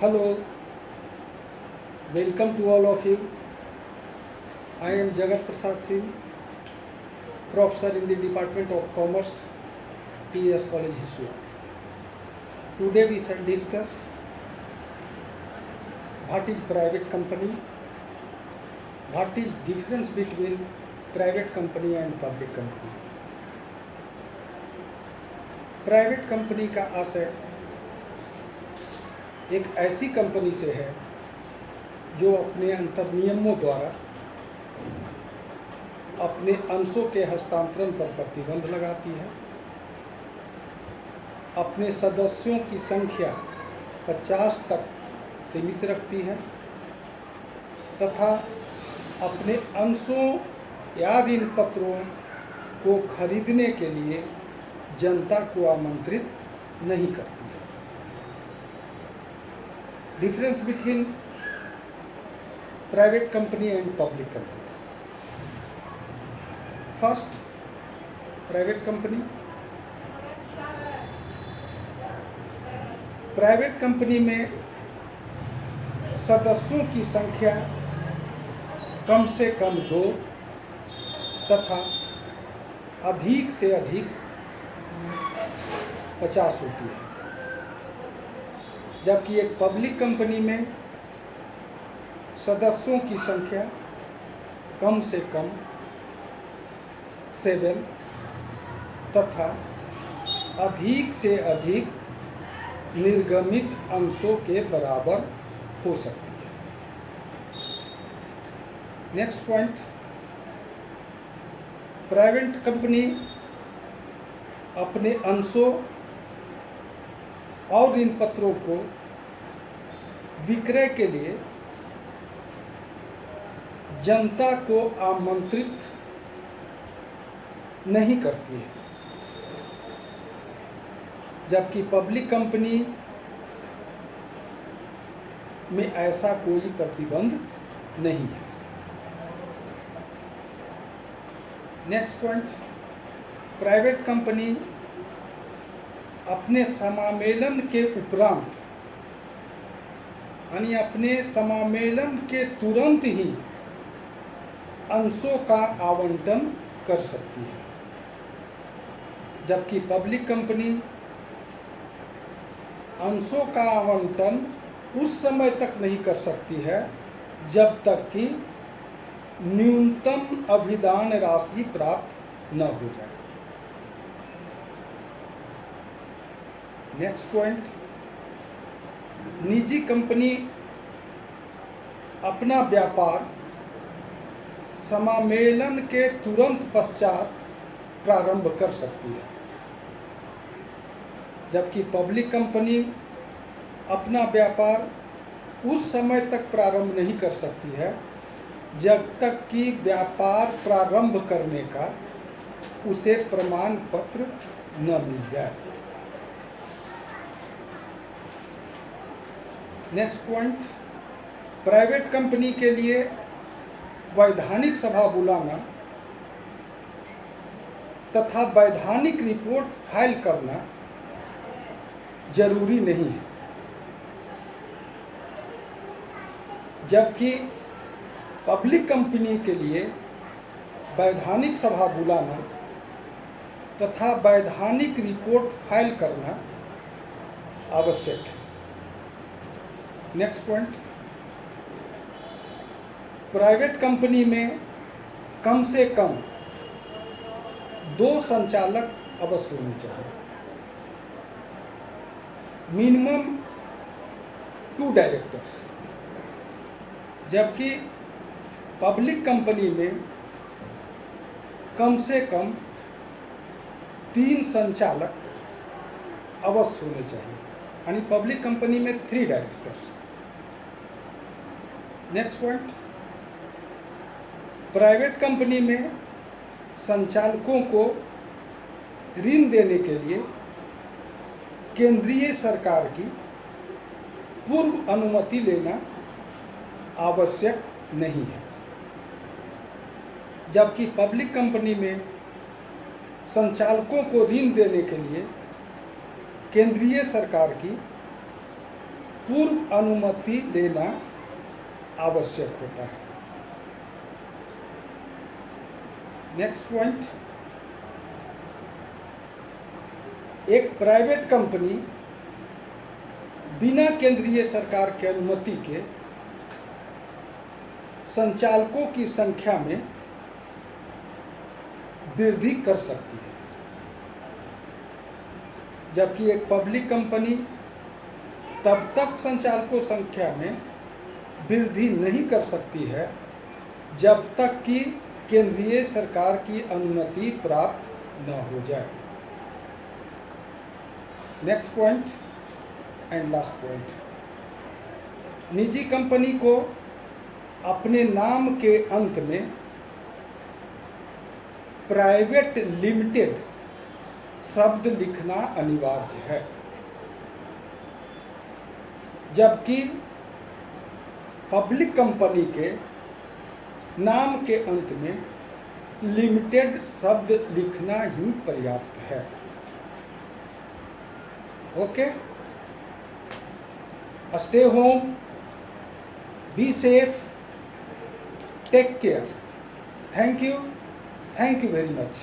Hello, welcome to all of you. I am Jagat Prasad Singh, professor in the Department of Commerce, TS College Hisua. Today we shall discuss what is private company, what is difference between private company and public company. Private company का आशय एक ऐसी company से है जो अपने अंतर्नियमों द्वारा अपने अंशों के हस्तांतरण पर प्रतिबंध लगाती है, अपने सदस्यों की संख्या 50 तक सीमित रखती है तथा अपने अंशों या ऋण पत्रों को खरीदने के लिए जनता को आमंत्रित नहीं करती है। Difference between private company and public company. First, private company. Private company में सदस्यों की संख्या कम से कम 2 तथा अधिक से अधिक 50 होती है, जबकि एक पब्लिक कंपनी में सदस्यों की संख्या कम से कम 7 तथा अधिक से अधिक निर्गमित अंशों के बराबर हो सकती है। नेक्स्ट पॉइंट, प्राइवेट कंपनी अपने अंशों और ऋण पत्रों को विक्रय के लिए जनता को आमंत्रित नहीं करती है, जबकि पब्लिक कंपनी में ऐसा कोई प्रतिबंध नहीं है। नेक्स्ट पॉइंट, प्राइवेट कंपनी अपने समामेलन के उपरांत यानी अपने समामेलन के तुरंत ही अंशों का आवंटन कर सकती है, जबकि पब्लिक कंपनी अंशों का आवंटन उस समय तक नहीं कर सकती है जब तक कि न्यूनतम अभिदान राशि प्राप्त न हो जाए। नेक्स्ट पॉइंट, निजी कंपनी अपना व्यापार समामेलन के तुरंत पश्चात प्रारंभ कर सकती है, जबकि पब्लिक कंपनी अपना व्यापार उस समय तक प्रारंभ नहीं कर सकती है जब तक कि व्यापार प्रारंभ करने का उसे प्रमाण पत्र न मिल जाए। नेक्स्ट पॉइंट, प्राइवेट कंपनी के लिए वैधानिक सभा बुलाना तथा वैधानिक रिपोर्ट फाइल करना जरूरी नहीं है, जबकि पब्लिक कंपनी के लिए वैधानिक सभा बुलाना तथा वैधानिक रिपोर्ट फाइल करना आवश्यक है। नेक्स्ट पॉइंट, प्राइवेट कंपनी में कम से कम 2 संचालक अवश्य होने चाहिए, मिनिमम 2 डायरेक्टर्स, जबकि पब्लिक कंपनी में कम से कम 3 संचालक अवश्य होने चाहिए, यानी पब्लिक कंपनी में 3 directors. Next point, private company में संचालकों को ऋण देने के लिए केंद्रीय सरकार की पूर्व अनुमति लेना आवश्यक नहीं है, जबकि पब्लिक कंपनी में संचालकों को ऋण देने के लिए केंद्रीय सरकार की पूर्व अनुमति लेना आवश्यक होता है। नेक्स्ट पॉइंट, एक प्राइवेट कंपनी बिना केंद्रीय सरकार की अनुमति के संचालकों की संख्या में वृद्धि कर सकती है, जबकि एक पब्लिक कंपनी तब तक संचालकों संख्या में वृद्धि नहीं कर सकती है जब तक कि केंद्रीय सरकार की अनुमति प्राप्त न हो जाए। Next point and last point, निजी कंपनी को अपने नाम के अंत में प्राइवेट लिमिटेड शब्द लिखना अनिवार्य है, जबकि पब्लिक कंपनी के नाम के अंत में लिमिटेड शब्द लिखना ही पर्याप्त है। Okay, stay home, be safe, take care. Thank you very much.